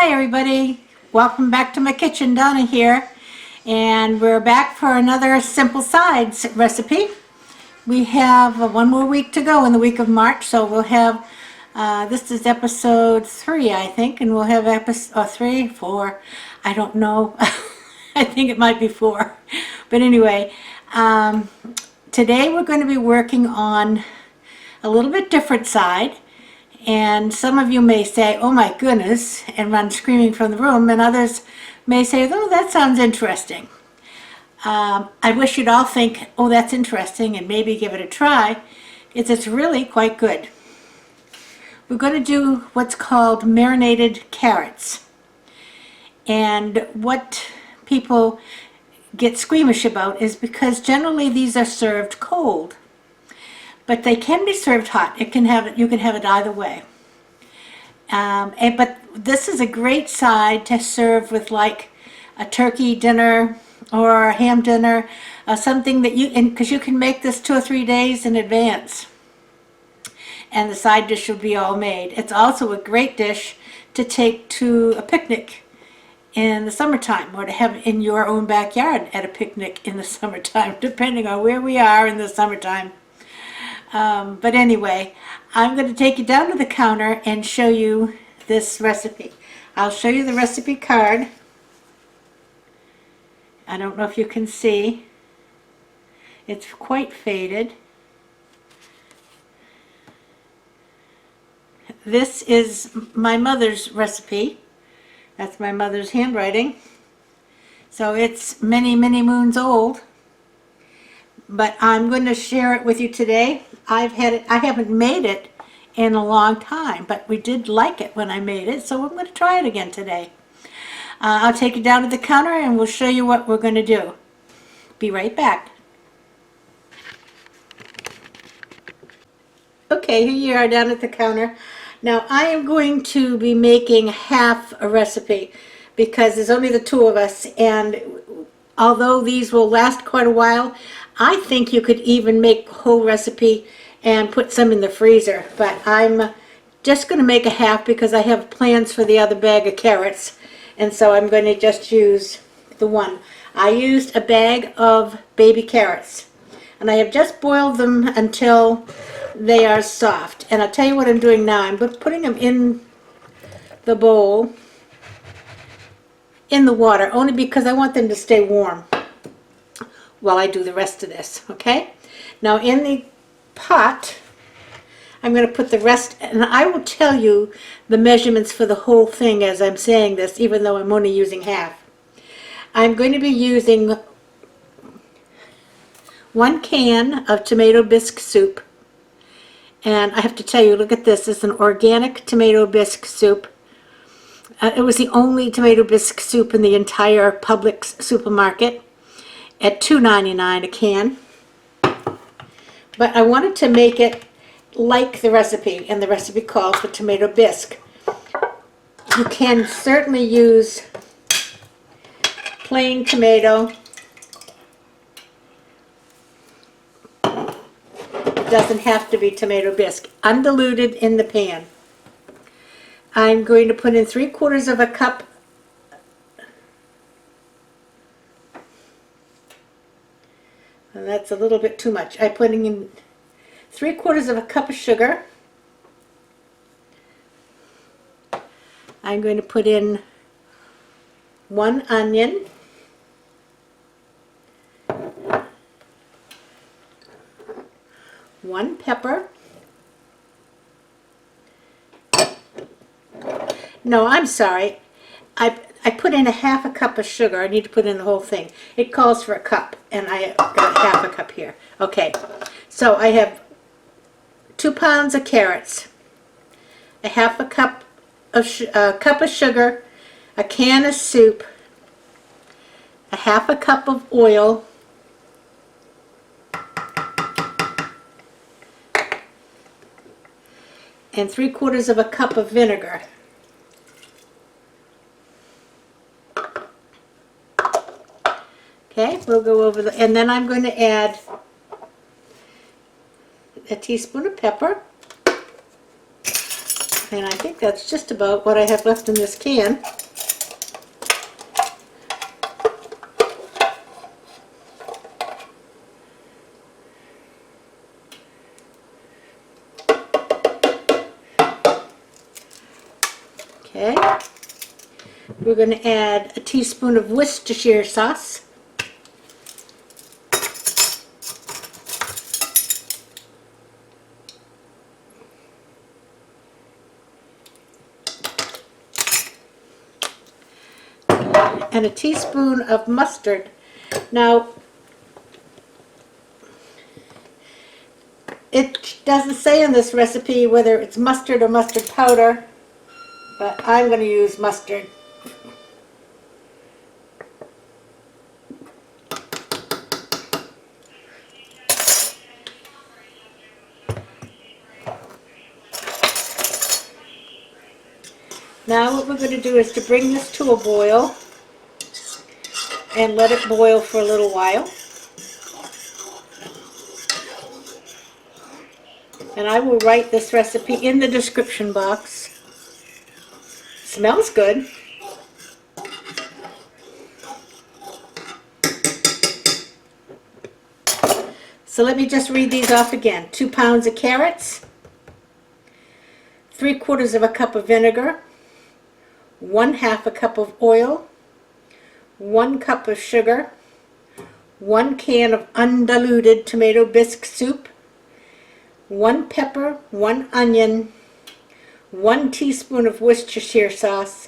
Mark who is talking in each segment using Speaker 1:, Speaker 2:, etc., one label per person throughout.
Speaker 1: Hi everybody, welcome back to my kitchen. Donna here, and we're back for another simple sides recipe. We have one more week to go in the week of March, so we'll have this is episode 3 I think, and we'll have episode 3, 4, I don't know. I think it might be 4, but anyway, today we're going to be working on a little bit different side. And some of you may say, oh my goodness, and run screaming from the room, and others may say, oh, that sounds interesting. I wish you'd all think, oh, that's interesting, and maybe give it a try. It's really quite good. We're going to do what's called marinated carrots. And what people get squeamish about is because generally these are served cold. But they can be served hot. You can have it either way. But this is a great side to serve with, like a turkey dinner or a ham dinner, something that because you can make this 2 or 3 days in advance, and the side dish will be all made. It's also a great dish to take to a picnic in the summertime, or to have in your own backyard at a picnic in the summertime, depending on where we are in the summertime. But anyway, I'm going to take you down to the counter and show you this recipe. I'll show you the recipe card. I don't know if you can see. It's quite faded. This is my mother's recipe. That's my mother's handwriting. So it's many, many moons old. But I'm going to share it with you today. I haven't made it in a long time, but we did like it when I made it, so I'm going to try it again today. I'll take you down to the counter and we'll show you what we're going to do. Be right back. Okay, here you are down at the counter. Now I am going to be making half a recipe because there's only the 2 of us, and although these will last quite a while, I think you could even make a whole recipe and put some in the freezer. But I'm just going to make a half because I have plans for the other bag of carrots. And so I'm going to just use the one. I used a bag of baby carrots. And I have just boiled them until they are soft. And I'll tell you what I'm doing now. I'm putting them in the bowl, in the water, only because I want them to stay warm while I do the rest of this, okay? Now in the pot, I'm going to put the rest, and I will tell you the measurements for the whole thing as I'm saying this, even though I'm only using half. I'm going to be using 1 can of tomato bisque soup, and I have to tell you, look at this. It's an organic tomato bisque soup. It was the only tomato bisque soup in the entire Publix supermarket at $2.99 a can. But I wanted to make it like the recipe, and the recipe calls for tomato bisque. You can certainly use plain tomato. It doesn't have to be tomato bisque. Undiluted in the pan. I'm going to put in 3/4 of a cup and that's a little bit too much. I'm putting in 3/4 of a cup of sugar. I'm going to put in 1 onion, 1 pepper. No, I'm sorry. I put in a 1/2 cup of sugar. I need to put in the whole thing. It calls for a cup, and I got 1/2 cup here. Okay, so I have 2 pounds of carrots, a 1/2 cup of sugar, a can of soup, a 1/2 cup of oil, and 3/4 of a cup of vinegar. Okay, we'll go over and then I'm going to add a teaspoon of pepper, And I think that's just about what I have left in this can. Okay. We're going to add a teaspoon of Worcestershire sauce. And a teaspoon of mustard. Now, it doesn't say in this recipe whether it's mustard or mustard powder, but I'm going to use mustard. Now what we're going to do is to bring this to a boil and let it boil for a little while. And I will write this recipe in the description box. Smells good. So let me just read these off again. 2 pounds of carrots, 3/4 of a cup of vinegar, 1/2 a cup of oil, 1 cup of sugar, 1 can of undiluted tomato bisque soup, 1 pepper, 1 onion, 1 teaspoon of Worcestershire sauce,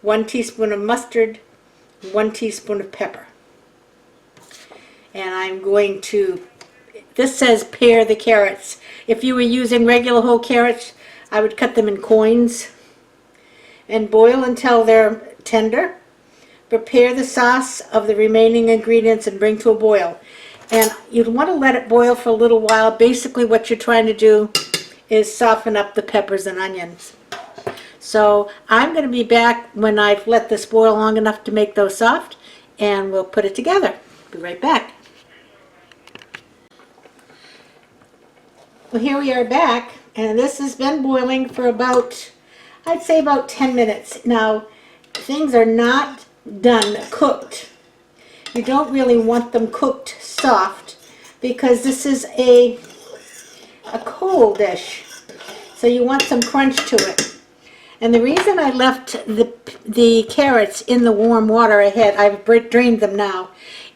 Speaker 1: 1 teaspoon of mustard, 1 teaspoon of pepper. And I'm going to, this says pare the carrots. If you were using regular whole carrots, I would cut them in coins and boil until they're tender. Prepare the sauce of the remaining ingredients and bring to a boil. And you'd want to let it boil for a little while. Basically what you're trying to do is soften up the peppers and onions. So I'm going to be back when I've let this boil long enough to make those soft, and we'll put it together. Be right back. Well, here we are back, and this has been boiling for about, I'd say about 10 minutes. Now, things are not done cooked. You don't really want them cooked soft because this is a cold dish. So you want some crunch to it. And the reason I left the carrots in the warm water I've drained them now,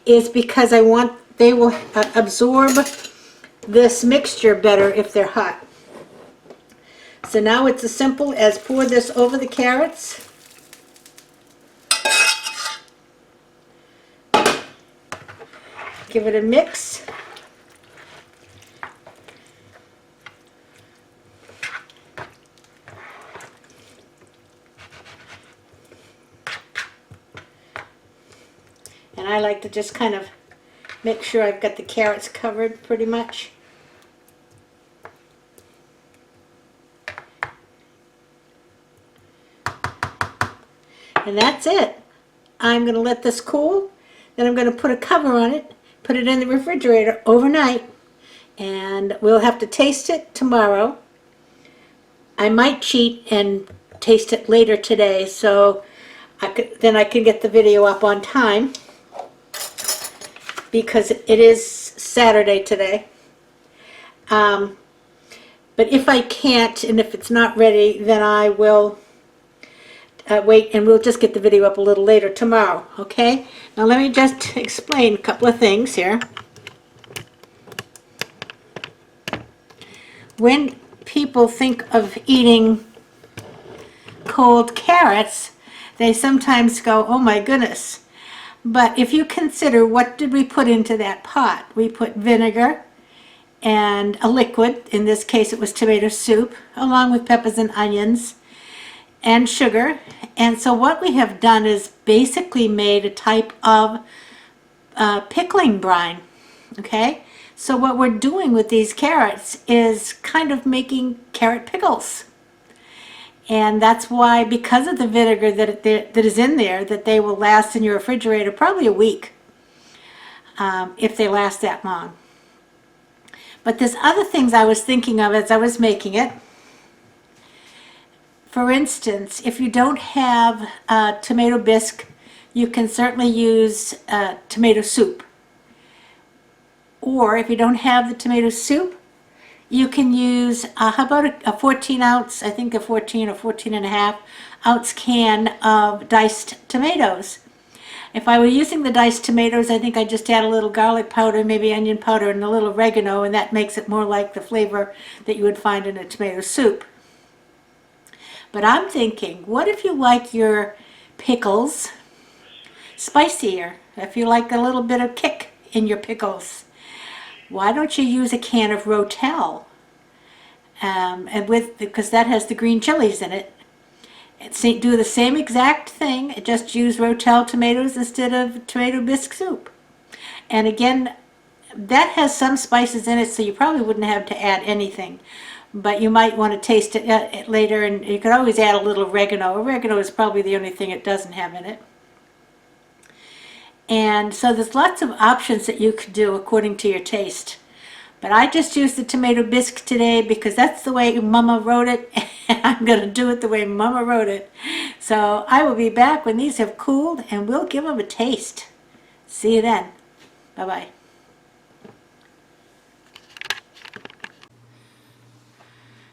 Speaker 1: is because I want, they will absorb this mixture better if they're hot. So now it's as simple as pour this over the carrots. Give it a mix. And I like to just kind of make sure I've got the carrots covered pretty much. And that's it. I'm going to let this cool. Then I'm going to put a cover on it, put it in the refrigerator overnight, and we'll have to taste it tomorrow. I might cheat and taste it later today, so then I can get the video up on time, because it is Saturday today. But if I can't, and if it's not ready, then I will wait, and we'll just get the video up a little later tomorrow, okay? Now let me just explain a couple of things here. When people think of eating cold carrots, they sometimes go, oh my goodness. But if you consider, what did we put into that pot? We put vinegar and a liquid, in this case it was tomato soup, along with peppers and onions and sugar. And so what we have done is basically made a type of pickling brine, okay? So what we're doing with these carrots is kind of making carrot pickles. And that's why, because of the vinegar that is in there, that they will last in your refrigerator probably a week, if they last that long. But there's other things I was thinking of as I was making it. For instance, if you don't have tomato bisque, you can certainly use tomato soup. Or if you don't have the tomato soup, you can use, how about a 14 ounce, I think a 14 or 14 and a half ounce can of diced tomatoes. If I were using the diced tomatoes, I think I'd just add a little garlic powder, maybe onion powder, and a little oregano, and that makes it more like the flavor that you would find in a tomato soup. But I'm thinking, what if you like your pickles spicier? If you like a little bit of kick in your pickles, why don't you use a can of Rotel? Because that has the green chilies in it. Do the same exact thing, just use Rotel tomatoes instead of tomato bisque soup. And again, that has some spices in it, so you probably wouldn't have to add anything. But you might want to taste it later, and you could always add a little oregano. Oregano is probably the only thing it doesn't have in it. And so there's lots of options that you could do according to your taste. But I just used the tomato bisque today because that's the way Mama wrote it, and I'm going to do it the way Mama wrote it. So I will be back when these have cooled, and we'll give them a taste. See you then. Bye-bye.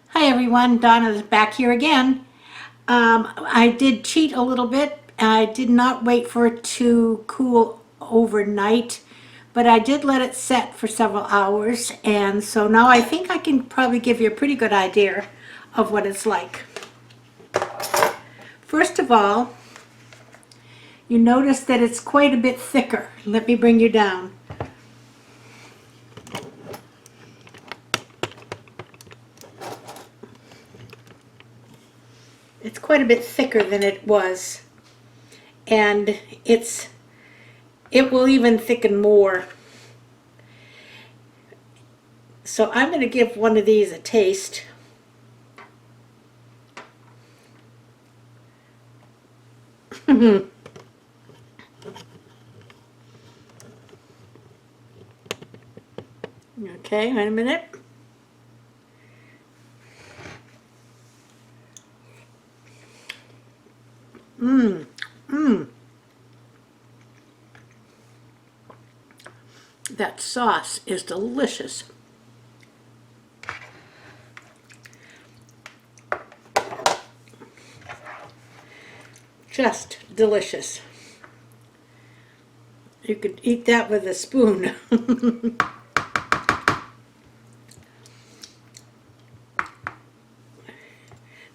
Speaker 1: Hi everyone, Donna's back here again. I did cheat a little bit. I did not wait for it to cool overnight, but I did let it set for several hours, and so now I think I can probably give you a pretty good idea of what it's like. First of all, you notice that it's quite a bit thicker. Let me bring you down. It's quite a bit thicker than it was, and it will even thicken more. So I'm going to give one of these a taste. Okay, wait a minute. That sauce is delicious. Just delicious. You could eat that with a spoon.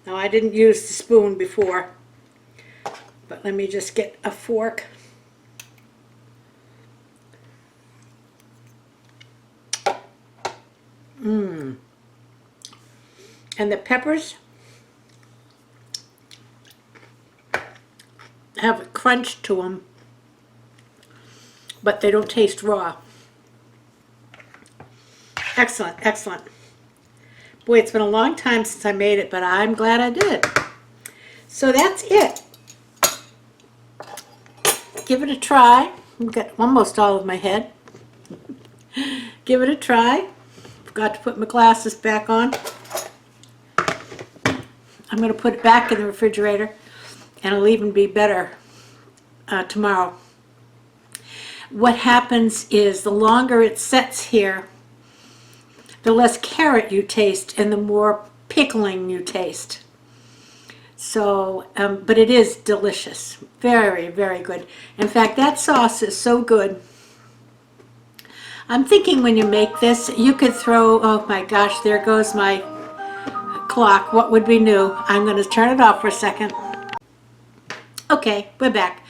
Speaker 1: Now, I didn't use the spoon before, but let me just get a fork. And the peppers have a crunch to them, but they don't taste raw. Excellent, excellent. Boy, it's been a long time since I made it, but I'm glad I did. So that's it. Give it a try. I've got almost all of my head. Give it a try. Forgot to put my glasses back on. I'm going to put it back in the refrigerator, and it'll even be better tomorrow. What happens is the longer it sets here, the less carrot you taste and the more pickling you taste. So, but it is delicious. Very, very good. In fact, that sauce is so good. I'm thinking when you make this, you could throw, oh my gosh, there goes my clock. What would be new? I'm going to turn it off for a second. Okay, we're back.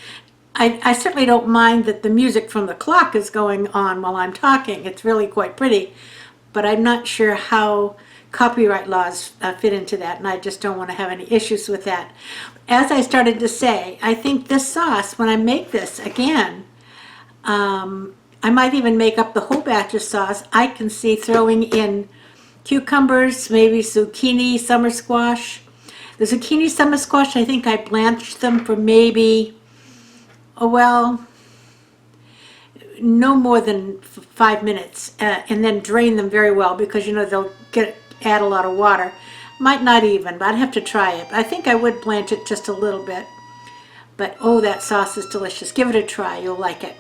Speaker 1: I certainly don't mind that the music from the clock is going on while I'm talking. It's really quite pretty, but I'm not sure how copyright laws fit into that, and I just don't want to have any issues with that. As I started to say, I think this sauce, when I make this again, I might even make up the whole batch of sauce. I can see throwing in cucumbers, maybe zucchini, summer squash. The zucchini, summer squash, I think I blanched them for maybe, oh well, no more than 5 minutes, and then drain them very well because you know they'll add a lot of water. Might not even, but I'd have to try it. I think I would blanch it just a little bit. But oh, that sauce is delicious. Give it a try. You'll like it.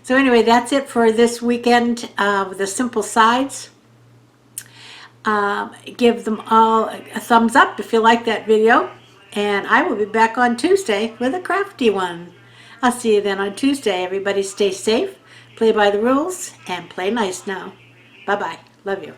Speaker 1: So anyway, that's it for this weekend with the simple sides. Give them all a thumbs up if you like that video. And I will be back on Tuesday with a crafty one. I'll see you then on Tuesday. Everybody stay safe, play by the rules, and play nice now. Bye-bye. Love you.